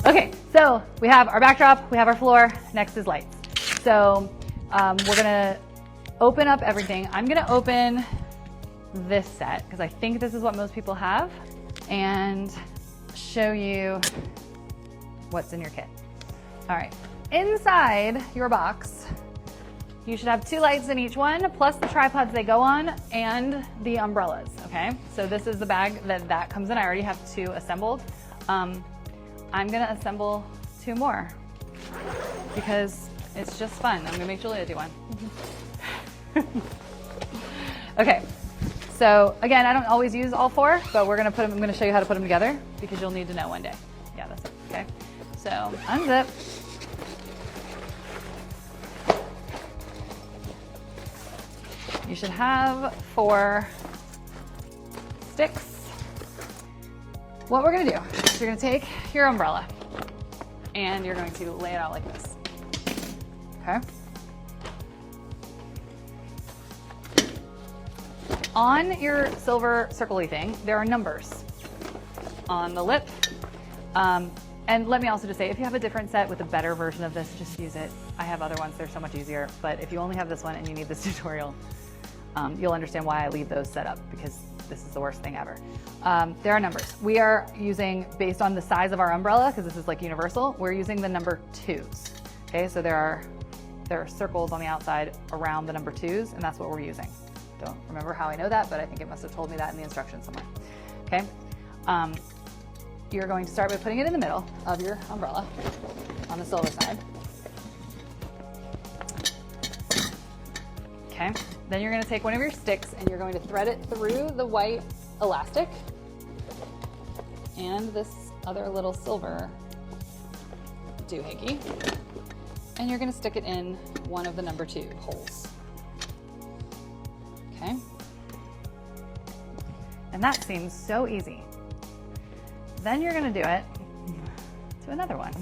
Okay, so we have our backdrop, we have our floor, next is lights. So we're gonna open up everything. I'm gonna open this set because I think this is what most people have, and show you what's in your kit. All right, inside your box, you should have 2 lights in each one, plus the tripods they go on and the umbrellas, okay? So this is the bag that comes in. I already have 2 assembled. I'm gonna assemble 2 more because it's just fun. I'm gonna make Julia do one. Okay, so again, I don't always use all 4, but we're gonna put them, I'm gonna show you how to put them together because you'll need to know one day. Yeah, that's it, okay? So unzip. You should have 4 sticks. What we're gonna do is you're gonna take your umbrella and you're going to lay it out like this, okay? On your silver circle-y thing, there are numbers on the lip. And let me also just say, if you have a different set with a better version of this, just use it. I have other ones, they're so much easier. But if you only have this one and you need this tutorial, you'll understand why I leave those set up, because this is the worst thing ever. There are numbers. We are using, based on the size of our umbrella, because this is like universal, we're using the number 2s. Okay, so there are circles on the outside around the number 2s, and that's what we're using. Don't remember how I know that, but I think it must have told me that in the instructions somewhere. Okay, you're going to start by putting it in the middle of your umbrella on the silver side. Okay, then you're going to take one of your sticks and you're going to thread it through the white elastic and this other little silver doohickey, and you're going to stick it in one of the number 2 holes. Okay, and that seems so easy. Then you're going to do it to another one.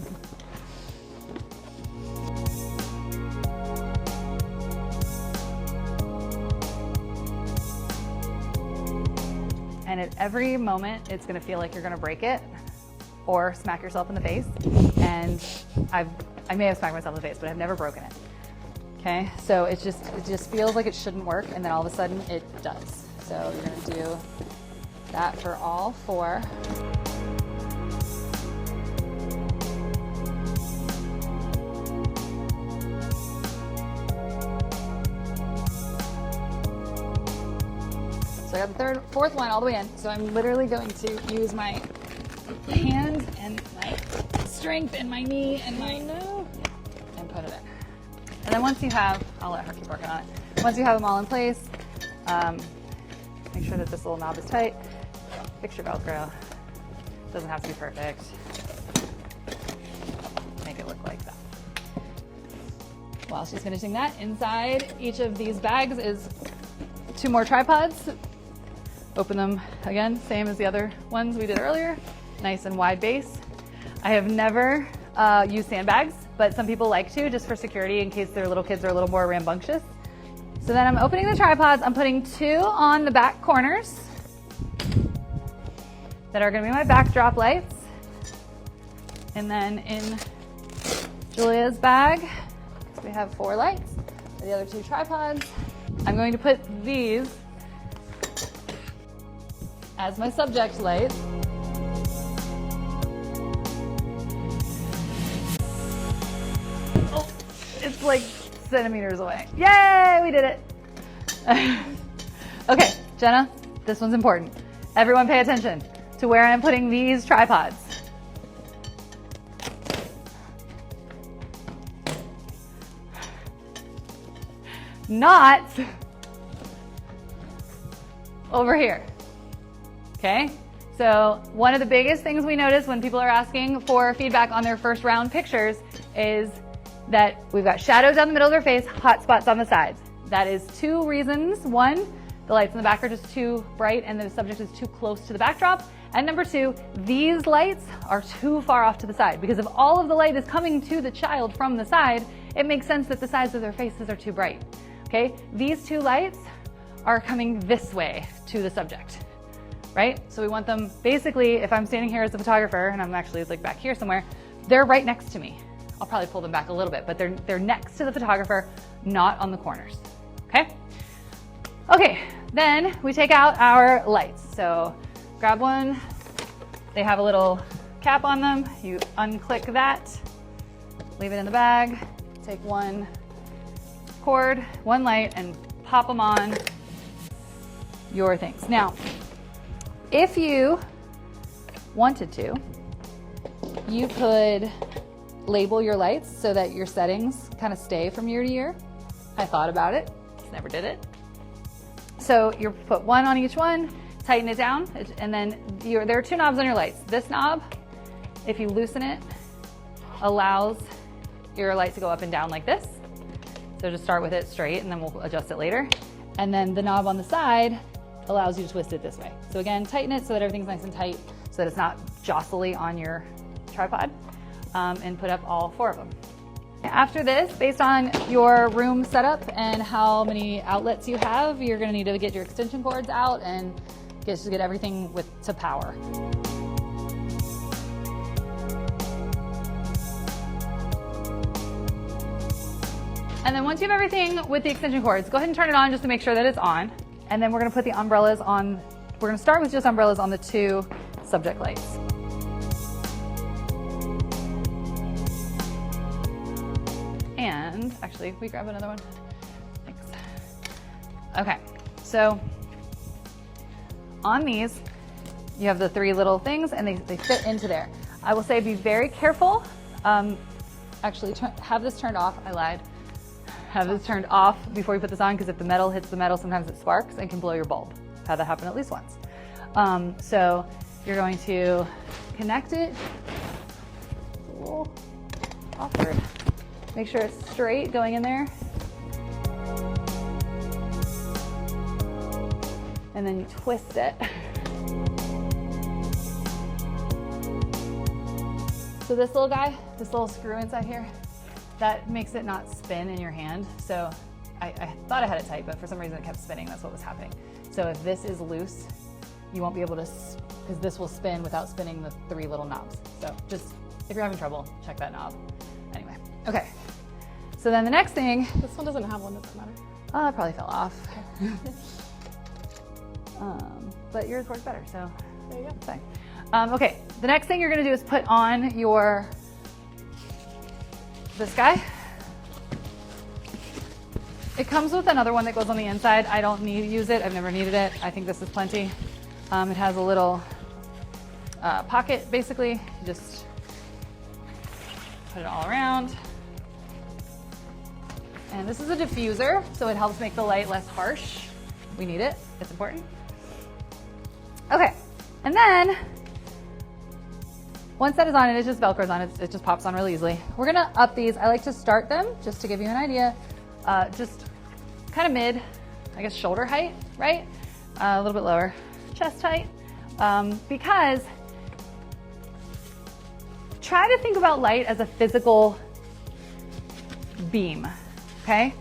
And at every moment, it's going to feel like you're going to break it or smack yourself in the face. And I may have smacked myself in the face, but I've never broken it. Okay, so it just feels like it shouldn't work, and then all of a sudden it does. So you're going to do that for all 4. So I got the 4th one all the way in. So I'm literally going to use my hands and my strength and my knee and my and put it in. And then once you have, I'll let her keep working on it. Once you have them all in place, make sure that this little knob is tight. Fix your Velcro. Doesn't have to be perfect. Make it look like that. While she's finishing that, inside each of these bags is 2 more tripods. Open them again, same as the other ones we did earlier. Nice and wide base. I have never used sandbags, but some people like to, just for security in case their little kids are a little more rambunctious. So then I'm opening the tripods. I'm putting 2 on the back corners that are going to be my backdrop lights. And then in Julia's bag, we have 4 lights, the other 2 tripods. I'm going to put these as my subject lights. Oh, it's like centimeters away. Yay, we did it. Okay, Jenna, this one's important. Everyone pay attention to where I'm putting these tripods. Not over here. Okay, so one of the biggest things we notice when people are asking for feedback on their first round pictures is that we've got shadows down the middle of their face, hot spots on the sides. That is 2 reasons. 1, the lights in the back are just too bright and the subject is too close to the backdrop. And number 2, these lights are too far off to the side, because if all of the light is coming to the child from the side, it makes sense that the sides of their faces are too bright. Okay, these 2 lights are coming this way to the subject. Right? So we want them basically, if I'm standing here as the photographer, and I'm actually like back here somewhere, they're right next to me. I'll probably pull them back a little bit, but they're next to the photographer, not on the corners, okay? Okay, then we take out our lights. So grab one, they have a little cap on them. You unclick that, leave it in the bag, take one cord, one light, and pop them on your things. Now, if you wanted to, you could label your lights so that your settings kind of stay from year to year. I thought about it, just never did it. So you put one on each one, tighten it down, and then there are two knobs on your lights. This knob, if you loosen it, allows your light to go up and down like this. So just start with it straight and then we'll adjust it later. And then the knob on the side allows you to twist it this way. So again, tighten it so that everything's nice and tight so that it's not jostly on your tripod, and put up all four of them. After this, based on your room setup and how many outlets you have, you're gonna need to get your extension cords out and just get everything to power. And then once you have everything with the extension cords, go ahead and turn it on just to make sure that it's on. And then we're gonna put the umbrellas on, we're gonna start with just umbrellas on the two subject lights. And actually, we grab another one. Thanks. Okay, so on these, you have the three little things and they fit into there. I will say be very careful. Actually, have this turned off. I lied. Have this turned off before you put this on, because if the metal hits the metal, sometimes it sparks and can blow your bulb. I've had that happen at least once. So you're going to connect it. It's a little awkward. Make sure it's straight going in there. And then you twist it. So this little guy, this little screw inside here, that makes it not spin in your hand. So I thought I had it tight, but for some reason it kept spinning. That's what was happening. So if this is loose, you won't be able to, because this will spin without spinning the three little knobs. So just, if you're having trouble, check that knob. Anyway, okay. So then the next thing. This one doesn't have one, does it matter? Oh, it probably fell off. But yours works better, so there you go. Fine. Okay, the next thing you're gonna do is put on this guy. It comes with another one that goes on the inside. I don't need to use it, I've never needed it. I think this is plenty. It has a little pocket, basically. You just put it all around. And this is a diffuser, so it helps make the light less harsh. We need it, it's important. Okay, and then once that is on, it just Velcros on, it just pops on really easily. We're gonna up these. I like to start them, just to give you an idea, just kind of mid, I guess shoulder height, right? A little bit lower, chest height, because try to think about light as a physical beam, okay?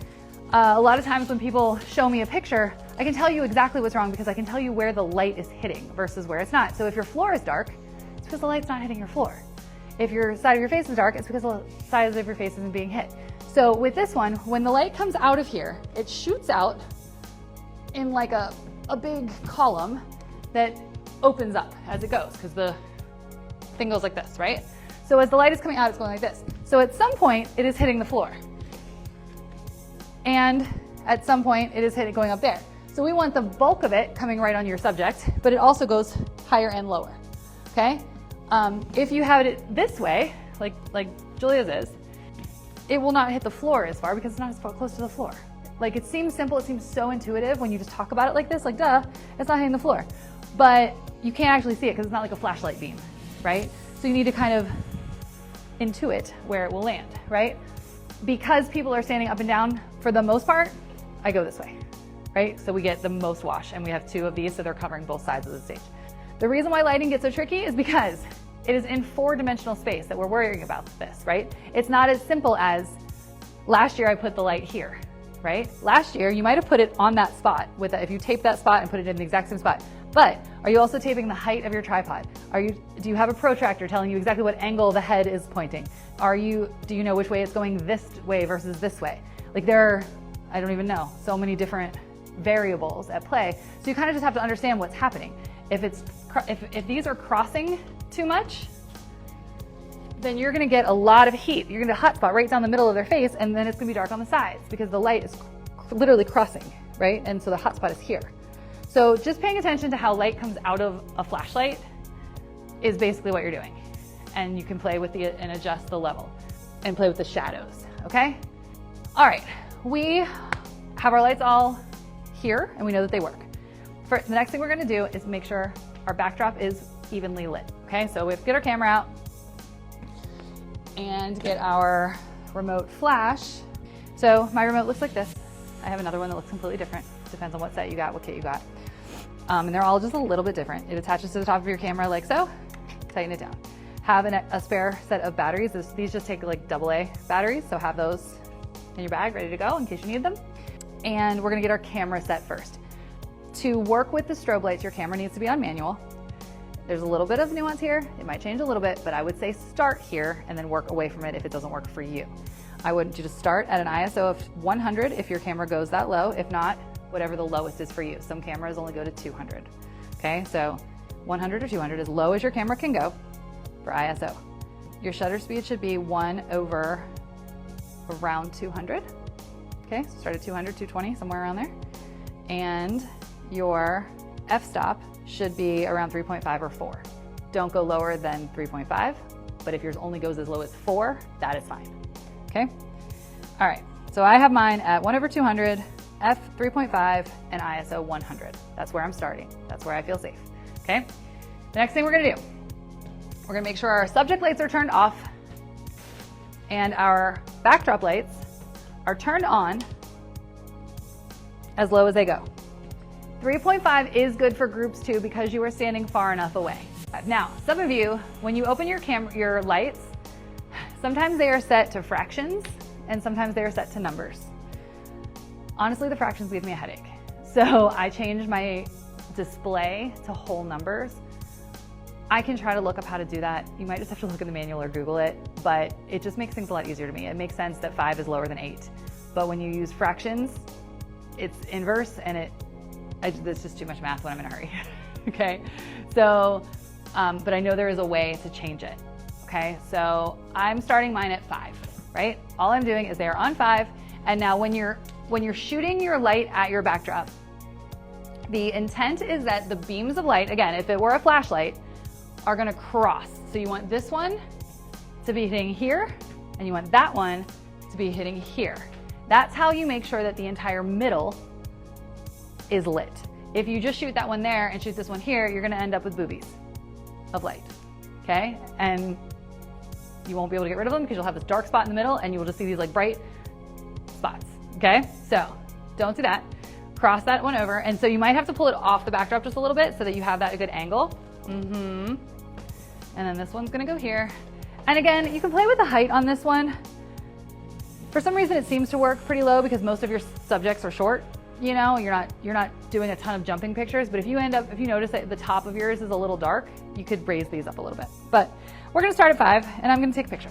A lot of times when people show me a picture, I can tell you exactly what's wrong because I can tell you where the light is hitting versus where it's not. So if your floor is dark, it's because the light's not hitting your floor. If your side of your face is dark, it's because the side of your face isn't being hit. So with this one, when the light comes out of here, it shoots out in like a big column that opens up as it goes, because the thing goes like this, right? So as the light is coming out, it's going like this. So at some point, it is hitting the floor. And at some point, it is going up there. So we want the bulk of it coming right on your subject, but it also goes higher and lower, okay? If you have it this way, like Julia's is, it will not hit the floor as far because it's not as far close to the floor. Like, it seems simple, it seems so intuitive when you just talk about it like this, like duh, it's not hitting the floor. But you can't actually see it because it's not like a flashlight beam, right? So you need to kind of intuit where it will land, right? Because people are standing up and down for the most part, I go this way, right? So we get the most wash, and we have two of these, so they're covering both sides of the stage. The reason why lighting gets so tricky is because it is in 4-dimensional space that we're worrying about this, right? It's not as simple as last year I put the light here, right? Last year you might have put it on that spot if you tape that spot and put it in the exact same spot. But are you also taping the height of your tripod? Do you have a protractor telling you exactly what angle the head is pointing? Do you know which way it's going this way versus this way? Like I don't even know, so many different variables at play. So you kind of just have to understand what's happening. If these are crossing too much, then you're gonna get a lot of heat. You're gonna get a hot spot right down the middle of their face, and then it's gonna be dark on the sides because the light is literally crossing, right? And so the hot spot is here. So just paying attention to how light comes out of a flashlight is basically what you're doing. And you can play with and adjust the level and play with the shadows, okay? All right, we have our lights all here and we know that they work. The next thing we're gonna do is make sure our backdrop is evenly lit, okay? So we have to get our camera out and get our remote flash. So my remote looks like this. I have another one that looks completely different. Depends on what set you got, what kit you got. And they're all just a little bit different. It attaches to the top of your camera like so. Tighten it down. Have a spare set of batteries. These just take like AA batteries, so have those in your bag ready to go in case you need them. And we're gonna get our camera set first. To work with the strobe lights, your camera needs to be on manual. There's a little bit of nuance here. It might change a little bit, but I would say start here and then work away from it if it doesn't work for you. I would just start at an ISO of 100 if your camera goes that low. If not, whatever the lowest is for you. Some cameras only go to 200. Okay, so 100 or 200, as low as your camera can go for ISO. Your shutter speed should be 1 over around 200. Okay, so start at 200, 220, somewhere around there. And your f-stop should be around 3.5 or 4. Don't go lower than 3.5, but if yours only goes as low as 4, that is fine. Okay? All right, so I have mine at 1 over 200, f 3.5, and ISO 100. That's where I'm starting. That's where I feel safe. Okay? The next thing we're gonna do, we're gonna make sure our subject lights are turned off and our backdrop lights are turned on as low as they go. 3.5 is good for groups too because you are standing far enough away. Now, some of you, when you open your lights, sometimes they are set to fractions and sometimes they are set to numbers. Honestly, the fractions give me a headache. So I changed my display to whole numbers. I can try to look up how to do that. You might just have to look in the manual or Google it, but it just makes things a lot easier to me. It makes sense that 5 is lower than 8. But when you use fractions, it's inverse and it's just too much math when I'm in a hurry, okay? So, but I know there is a way to change it, okay? So I'm starting mine at 5, right? All I'm doing is they are on 5, and now when you're shooting your light at your backdrop, the intent is that the beams of light, again, if it were a flashlight, are gonna cross. So you want this one to be hitting here, and you want that one to be hitting here. That's how you make sure that the entire middle is lit. If you just shoot that one there and shoot this one here, you're gonna end up with boobies of light, okay? And you won't be able to get rid of them because you'll have this dark spot in the middle and you will just see these like bright spots, okay? So don't do that. Cross that one over. And so you might have to pull it off the backdrop just a little bit so that you have that a good angle. And then this one's gonna go here. And again, you can play with the height on this one. For some reason, it seems to work pretty low because most of your subjects are short. You know, you're not doing a ton of jumping pictures, but if you notice that the top of yours is a little dark, you could raise these up a little bit. But we're gonna start at 5 and I'm gonna take a picture.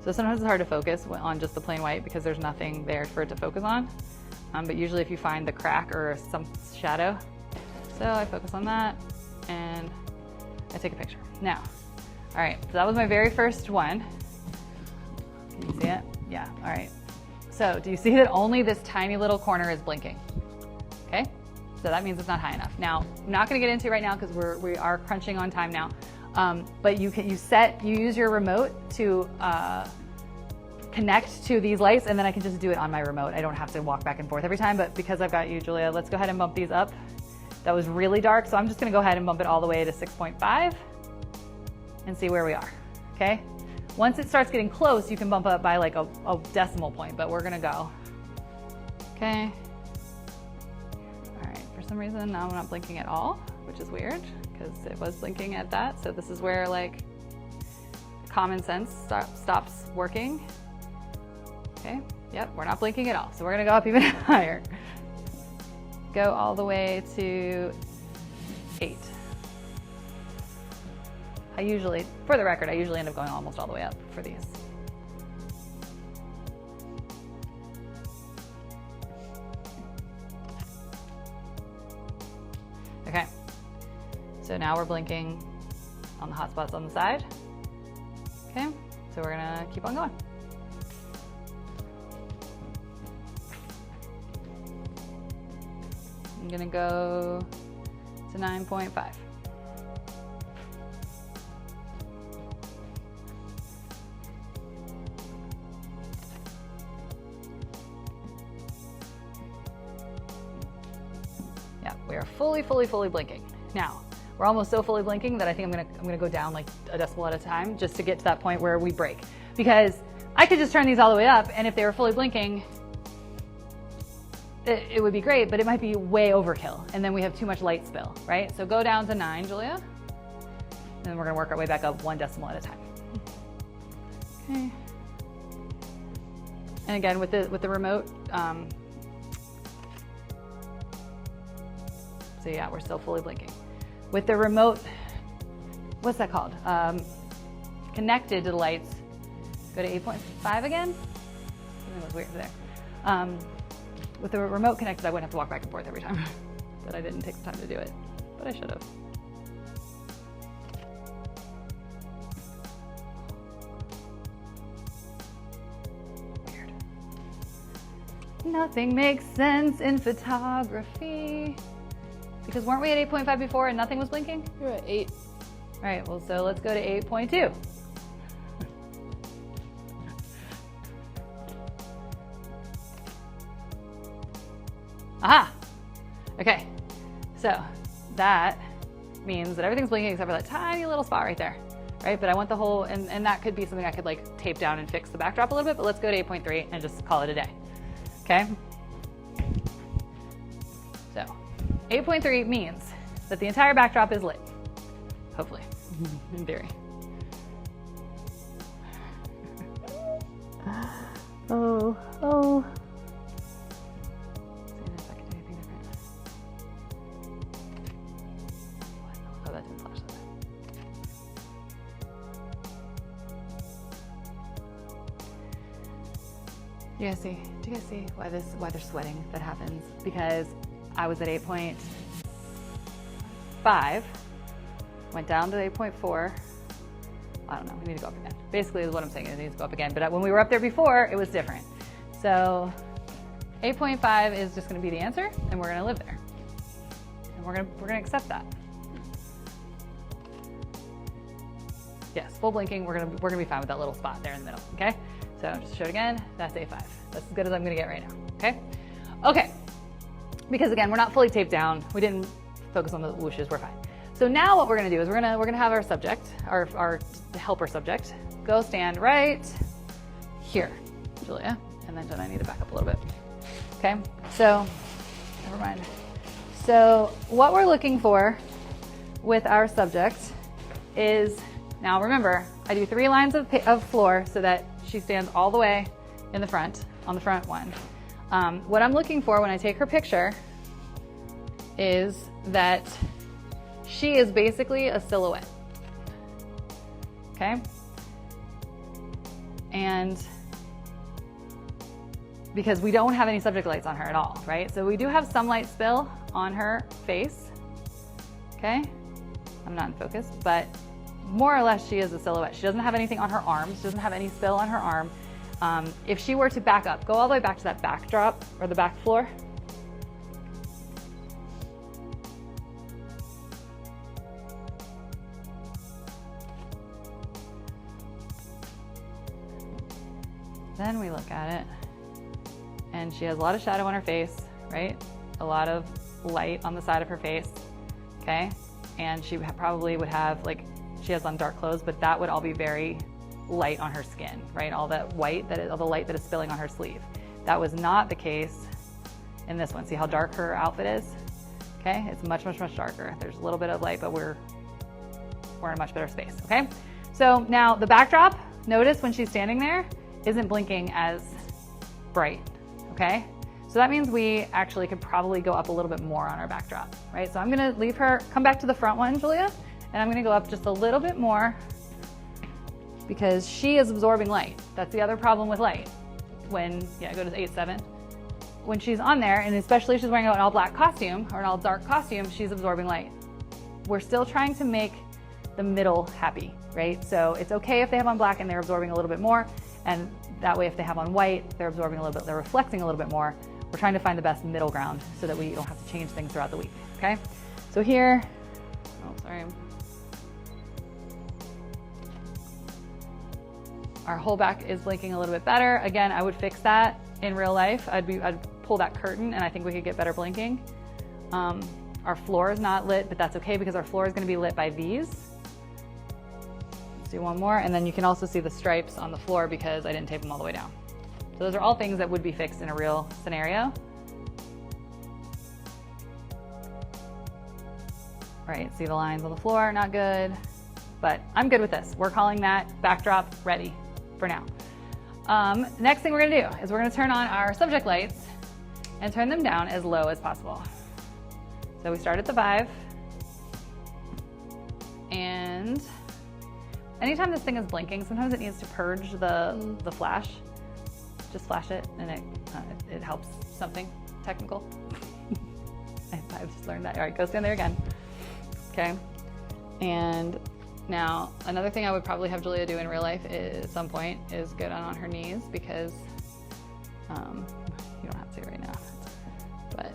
So sometimes it's hard to focus on just the plain white because there's nothing there for it to focus on. But usually if you find the crack or some shadow, so I focus on that and I take a picture. Now, all right, so that was my very first one. Can you see it? Yeah, all right. So do you see that only this tiny little corner is blinking? Okay, so that means it's not high enough. Now, I'm not gonna get into it right now because we are crunching on time now. But you use your remote to connect to these lights, and then I can just do it on my remote. I don't have to walk back and forth every time, but because I've got you, Julia, let's go ahead and bump these up. That was really dark, so I'm just gonna go ahead and bump it all the way to 6.5 and see where we are, okay? Once it starts getting close, you can bump up by like a decimal point, but we're gonna go, okay? All right, for some reason now I'm not blinking at all, which is weird because it was blinking at that. So this is where like common sense stops working. Okay, yep, we're not blinking at all. So we're gonna go up even higher. Go all the way to 8. I usually, for the record, I usually end up going almost all the way up for these. Okay, so now we're blinking on the hot spots on the side. Okay, so we're gonna keep on going. I'm gonna go to 9.5. Yeah, we are fully blinking. Now, we're almost so fully blinking that I think I'm gonna go down like a decimal at a time just to get to that point where we break. Because I could just turn these all the way up, and if they were fully blinking, it would be great, but it might be way overkill, and then we have too much light spill, right? So go down to 9, Julia, and then we're gonna work our way back up 1 decimal at a time. Okay. And again, with the remote, so yeah, we're still fully blinking. With the remote, what's that called? Connected to the lights, go to 8.5 again. Something was weird there. With the remote connected, I wouldn't have to walk back and forth every time, but I didn't take the time to do it, but I should have. Weird. Nothing makes sense in photography. Because weren't we at 8.5 before and nothing was blinking? You're at 8. All right, well, so let's go to 8.2. Aha! Okay, so that means that everything's blinking except for that tiny little spot right there, right? But I want the whole, and that could be something I could like tape down and fix the backdrop a little bit, but let's go to 8.3 and just call it a day, okay? So 8.3 means that the entire backdrop is lit, hopefully, in theory. Oh. Do you guys see why they're sweating? That happens because I was at 8.5, went down to 8.4. I don't know, we need to go up again. Basically what I'm saying is it needs to go up again, but when we were up there before, it was different. So 8.5 is just gonna be the answer, and we're gonna live there. And we're gonna accept that. Yes, full blinking, we're gonna be fine with that little spot there in the middle, okay? So just to show it again, that's A5. That's as good as I'm gonna get right now, okay? Okay, because again, we're not fully taped down. We didn't focus on the whooshes, we're fine. So now what we're gonna do is we're gonna have our subject, our helper subject, go stand right here, Julia, and then I need to back up a little bit. Okay, so, never mind. So what we're looking for with our subject is, now remember, I do 3 lines of floor so that she stands all the way in the front, on the front one. What I'm looking for when I take her picture is that she is basically a silhouette, okay? And because we don't have any subject lights on her at all, right? So we do have some light spill on her face, okay? I'm not in focus, but more or less she is a silhouette. She doesn't have anything on her arms, she doesn't have any spill on her arm. If she were to back up, go all the way back to that backdrop or the back floor. Then we look at it, and she has a lot of shadow on her face, right? A lot of light on the side of her face, okay? And she probably would have, like, she has on dark clothes, but that would all be very light on her skin, right? All that white, all the light that is spilling on her sleeve. That was not the case in this one. See how dark her outfit is? Okay, it's much darker. There's a little bit of light, but we're in a much better space, okay? So now the backdrop, notice when she's standing there, isn't blinking as bright, okay? So that means we actually could probably go up a little bit more on our backdrop, right? So I'm gonna leave her, come back to the front one, Julia, and I'm gonna go up just a little bit more because she is absorbing light. That's the other problem with light. When, yeah, go to 8-7. When she's on there, and especially if she's wearing an all black costume or an all dark costume, she's absorbing light. We're still trying to make the middle happy, right? So it's okay if they have on black and they're absorbing a little bit more, and that way if they have on white, they're absorbing a little bit, they're reflecting a little bit more. We're trying to find the best middle ground so that we don't have to change things throughout the week, okay? So here, oh, sorry. Our whole back is blinking a little bit better. Again, I would fix that in real life. I'd pull that curtain and I think we could get better blinking. Our floor is not lit, but that's okay because our floor is gonna be lit by these. Let's do one more, and then you can also see the stripes on the floor because I didn't tape them all the way down. So those are all things that would be fixed in a real scenario. Right, see the lines on the floor, not good, but I'm good with this. We're calling that backdrop ready for now. Next thing we're gonna do is we're gonna turn on our subject lights and turn them down as low as possible. So we start at the 5, and anytime this thing is blinking, sometimes it needs to purge the flash. Just flash it, and it helps something technical. I've just learned that. All right, go stand there again. Okay, and now another thing I would probably have Julia do in real life at some point is go down on her knees because you don't have to right now, but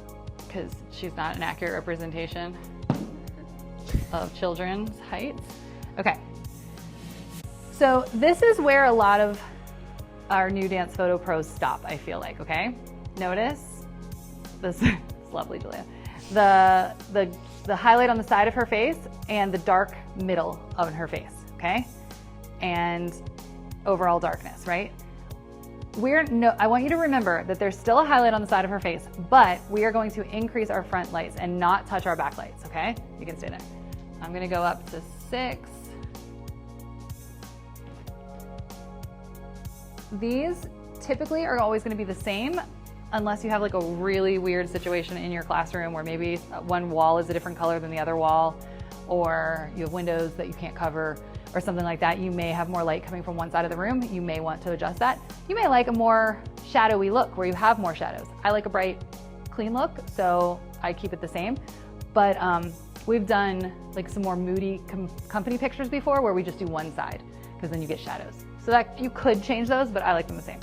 because she's not an accurate representation of children's heights. Okay, so this is where a lot of our new dance photo pros stop, I feel like, okay? Notice this, it's lovely, Julia. The highlight on the side of her face and the dark middle of her face, okay? And overall darkness, right? I want you to remember that there's still a highlight on the side of her face, but we are going to increase our front lights and not touch our back lights, okay? You can stay there. I'm gonna go up to 6. These typically are always going to be the same unless you have like a really weird situation in your classroom where maybe one wall is a different color than the other wall, or you have windows that you can't cover or something like that. You may have more light coming from one side of the room. You may want to adjust that. You may like a more shadowy look where you have more shadows. I like a bright, clean look, so I keep it the same. But we've done like some more moody company pictures before where we just do one side because then you get shadows. So that you could change those, but I like them the same.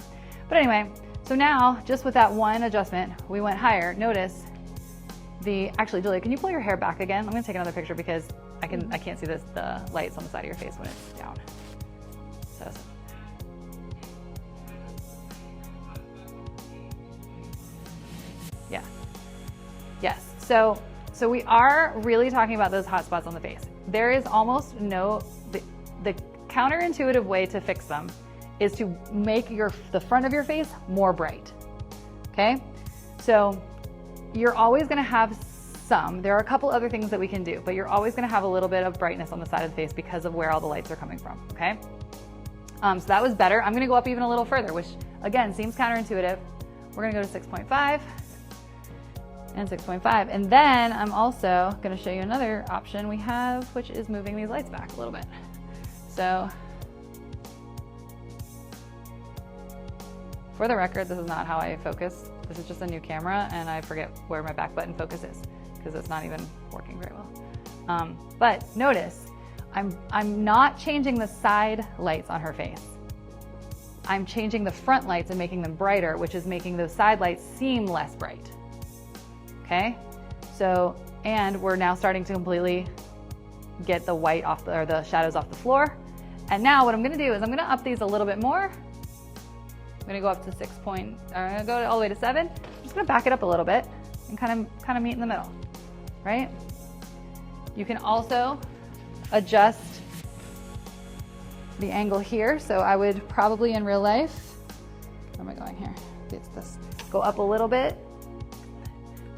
But anyway, so now just with that one adjustment, we went higher. Notice actually, Julia, can you pull your hair back again? I'm gonna take another picture because I can't see the lights on the side of your face when it's down. So. Yeah, yes. So we are really talking about those hot spots on the face. There is almost no, the counterintuitive way to fix them is to make the front of your face more bright, okay? So you're always gonna have there are a couple other things that we can do, but you're always gonna have a little bit of brightness on the side of the face because of where all the lights are coming from, okay? So that was better. I'm gonna go up even a little further, which again, seems counterintuitive. We're gonna go to 6.5 and 6.5. And then I'm also gonna show you another option we have, which is moving these lights back a little bit. So, for the record, this is not how I focus. This is just a new camera and I forget where my back button focus is because it's not even working very well. But notice, I'm not changing the side lights on her face. I'm changing the front lights and making them brighter, which is making those side lights seem less bright. Okay? So, and we're now starting to completely get the white off or the shadows off the floor. And now what I'm gonna do is I'm gonna up these a little bit more. I'm gonna go up to I'm gonna go all the way to 7. I'm just gonna back it up a little bit and kind of meet in the middle, right? You can also adjust the angle here. So I would probably in real life, where am I going here? It's this. Go up a little bit,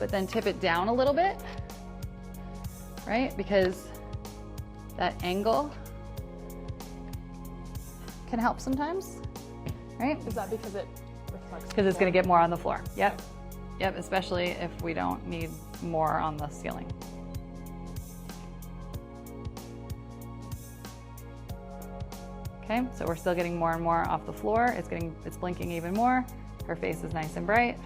but then tip it down a little bit, right? Because that angle can help sometimes, right? Is that because it reflects? Because it's going to get more on the floor. Yep. Yep, especially if we don't need more on the ceiling. Okay, so we're still getting more and more off the floor. It's blinking even more. Her face is nice and bright.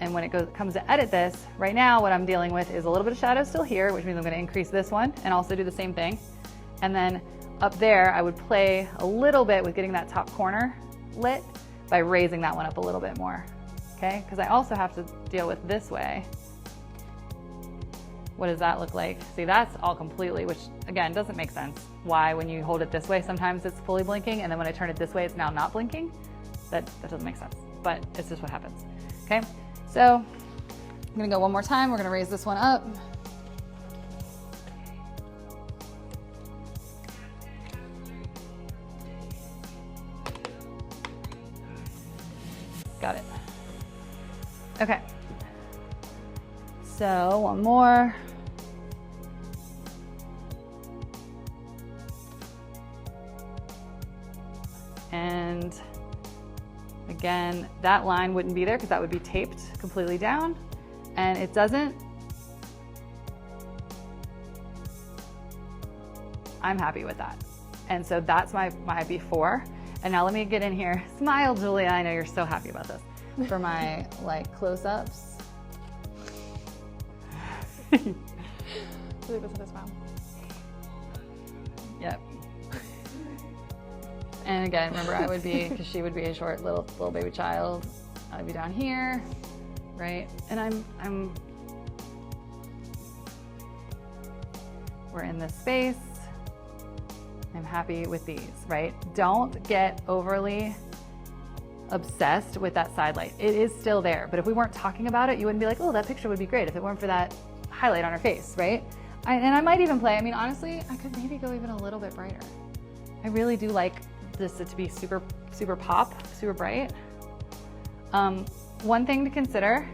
And when it comes to edit this, right now what I'm dealing with is a little bit of shadow still here, which means I'm gonna increase this one and also do the same thing. And then up there, I would play a little bit with getting that top corner lit by raising that one up a little bit more, okay? Because I also have to deal with this way. What does that look like? See, that's all completely, which again, doesn't make sense. Why, when you hold it this way, sometimes it's fully blinking, and then when I turn it this way, it's now not blinking. That doesn't make sense, but it's just what happens, okay? So I'm gonna go one more time. We're gonna raise this one up. Got it. Okay. So one more. And again, that line wouldn't be there because that would be taped completely down, and it doesn't. I'm happy with that. And so that's my before. And now let me get in here. Smile, Julia. I know you're so happy about this. For my like close-ups. Yep. And again, remember, I would be, because she would be a short little baby child, I'd be down here, right? And we're in this space. I'm happy with these, right? Don't get overly obsessed with that side light. It is still there, but if we weren't talking about it, you wouldn't be like, oh, that picture would be great if it weren't for that highlight on her face, right? And I might even play, I mean, honestly, I could maybe go even a little bit brighter. I really do like this to be super, super pop, super bright. One thing to consider,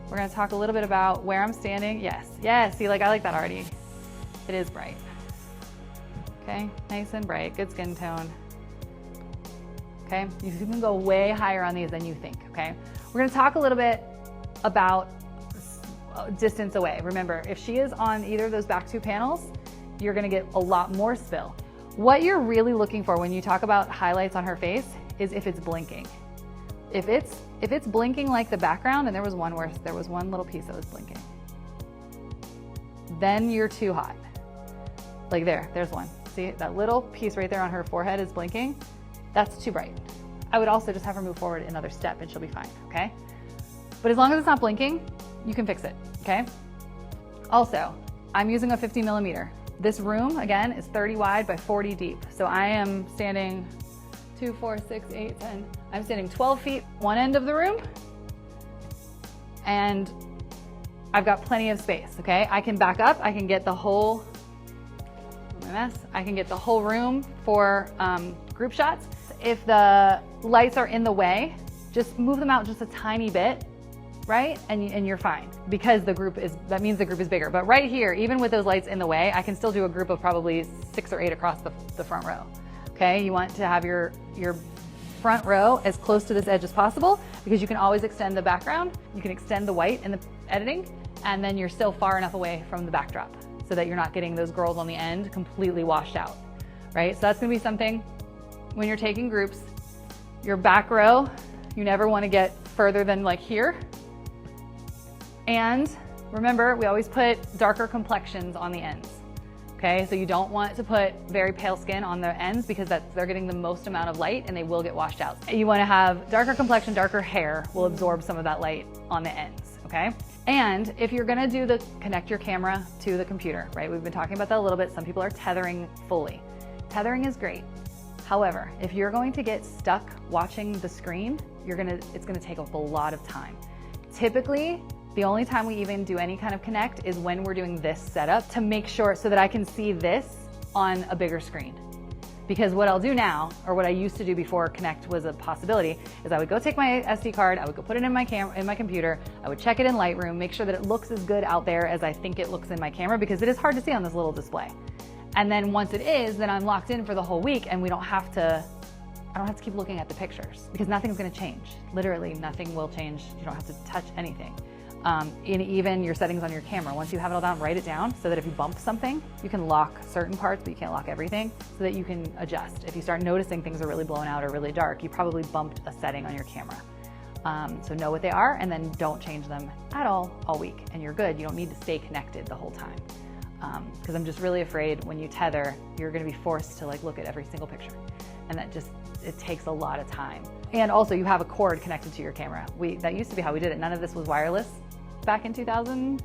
we're gonna talk a little bit about where I'm standing. Yes, see, like I like that already. It is bright. Okay, nice and bright, good skin tone. Okay, you can go way higher on these than you think, okay? We're gonna talk a little bit about distance away. Remember, if she is on either of those back two panels, you're gonna get a lot more spill. What you're really looking for when you talk about highlights on her face is if it's blinking. If it's blinking like the background, and there was one little piece that was blinking, then you're too hot. Like there's one. See, that little piece right there on her forehead is blinking. That's too bright. I would also just have her move forward another step and she'll be fine, okay? But as long as it's not blinking, you can fix it, okay? Also, I'm using a 50 millimeter. This room, again, is 30 wide by 40 deep. So I am standing 2, 4, 6, 8, 10. I'm standing 12 feet one end of the room, and I've got plenty of space, okay? I can back up, I can get the whole, I can get the whole room for group shots. If the lights are in the way, just move them out just a tiny bit, right? And you're fine, because that means the group is bigger. But right here, even with those lights in the way, I can still do a group of probably 6 or 8 across the front row, okay? You want to have your front row as close to this edge as possible, because you can always extend the background, you can extend the white in the editing, and then you're still far enough away from the backdrop so that you're not getting those girls on the end completely washed out, right? So that's gonna be something when you're taking groups. Your back row, you never wanna get further than like here. And remember, we always put darker complexions on the ends, okay? So you don't want to put very pale skin on the ends, because they're getting the most amount of light and they will get washed out. You wanna have darker complexion, darker hair will absorb some of that light on the ends, okay? And if you're gonna do connect your camera to the computer, right? We've been talking about that a little bit. Some people are tethering fully. Tethering is great. However, if you're going to get stuck watching the screen, it's gonna take up a lot of time. Typically, the only time we even do any kind of connect is when we're doing this setup, to make sure so that I can see this on a bigger screen. Because what I'll do now, or what I used to do before Connect was a possibility, is I would go take my SD card, I would go put it in my computer, I would check it in Lightroom, make sure that it looks as good out there as I think it looks in my camera, because it is hard to see on this little display. And then once it is, then I'm locked in for the whole week, and I don't have to keep looking at the pictures because nothing's gonna change. Literally nothing will change. You don't have to touch anything. In even your settings on your camera, once you have it all down, write it down so that if you bump something, you can lock certain parts, but you can't lock everything, so that you can adjust. If you start noticing things are really blown out or really dark, you probably bumped a setting on your camera. So know what they are and then don't change them at all week, and you're good. You don't need to stay connected the whole time. Because I'm just really afraid when you tether, you're gonna be forced to like look at every single picture. And that just, it takes a lot of time. And also you have a cord connected to your camera. That used to be how we did it. None of this was wireless back in 2000.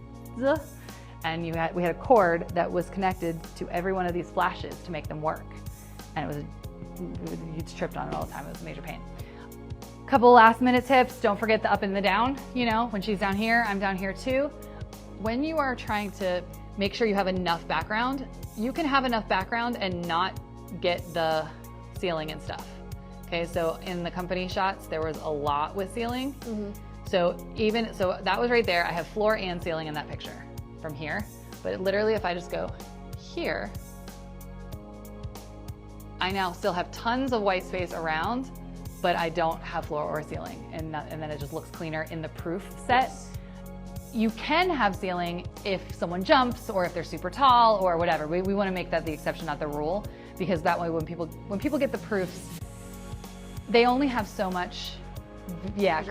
And we had a cord that was connected to every one of these flashes to make them work. And you just tripped on it all the time. It was a major pain. Couple last minute tips. Don't forget the up and the down. You know, when she's down here, I'm down here too. When you are trying to make sure you have enough background, you can have enough background and not get the ceiling and stuff. Okay, so in the company shots, there was a lot with ceiling. So that was right there. I have floor and ceiling in that picture from here. But literally, if I just go here, I now still have tons of white space around, but I don't have floor or ceiling, and then it just looks cleaner in the proof set. You can have ceiling if someone jumps or if they're super tall or whatever. We want to make that the exception, not the rule, because that way when people get the proofs, they only have so much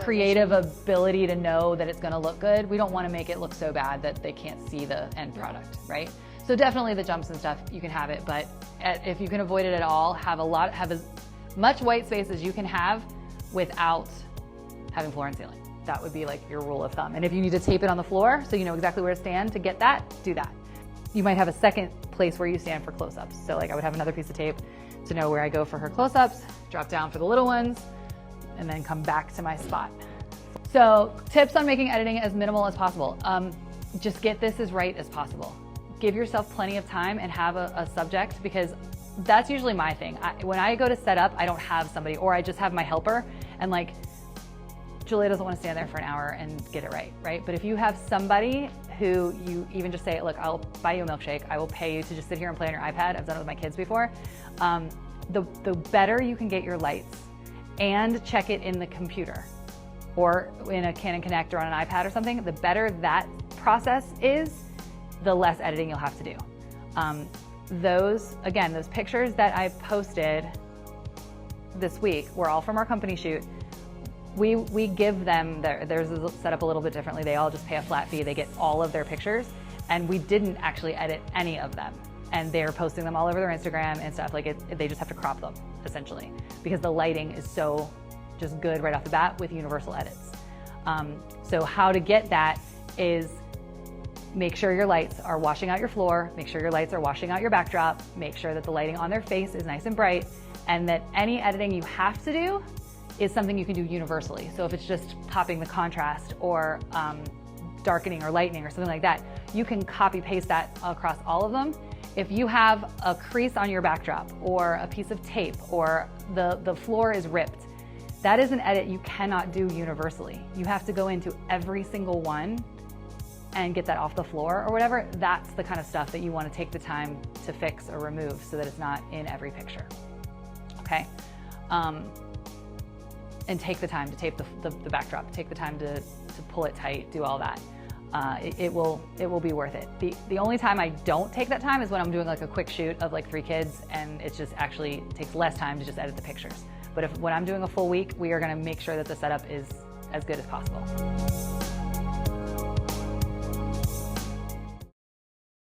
creative ability to know that it's going to look good. We don't want to make it look so bad that they can't see the end product, right? So definitely the jumps and stuff, you can have it, but if you can avoid it at all, have as much white space as you can have without having floor and ceiling. That would be like your rule of thumb. And if you need to tape it on the floor so you know exactly where to stand to get that, do that. You might have a second place where you stand for close-ups. So like I would have another piece of tape to know where I go for her close-ups, drop down for the little ones, and then come back to my spot. So tips on making editing as minimal as possible. Just get this as right as possible. Give yourself plenty of time and have a subject, because that's usually my thing. When I go to set up, I don't have somebody, or I just have my helper, and like, Julia doesn't want to stand there for an hour and get it right? But if you have somebody who you even just say, look, I'll buy you a milkshake, I will pay you to just sit here and play on your iPad. I've done it with my kids before. The better you can get your lights and check it in the computer or in a Canon Connect or on an iPad or something, the better that process is, the less editing you'll have to do. Those pictures that I posted this week were all from our company shoot. We give them, theirs is set up a little bit differently. They all just pay a flat fee. They get all of their pictures, and we didn't actually edit any of them. And they're posting them all over their Instagram and stuff. Like they just have to crop them, essentially, because the lighting is so just good right off the bat with universal edits. So how to get that is make sure your lights are washing out your floor, make sure your lights are washing out your backdrop, make sure that the lighting on their face is nice and bright, and that any editing you have to do is something you can do universally. So if it's just popping the contrast or darkening or lightening or something like that, you can copy paste that across all of them. If you have a crease on your backdrop or a piece of tape or the floor is ripped, that is an edit you cannot do universally. You have to go into every single one and get that off the floor or whatever. That's the kind of stuff that you want to take the time to fix or remove so that it's not in every picture, okay? And take the time to tape the backdrop, take the time to pull it tight, do all that. It will be worth it. The only time I don't take that time is when I'm doing like a quick shoot of like 3 kids, and it just actually takes less time to just edit the pictures. But when I'm doing a full week, we are gonna make sure that the setup is as good as possible.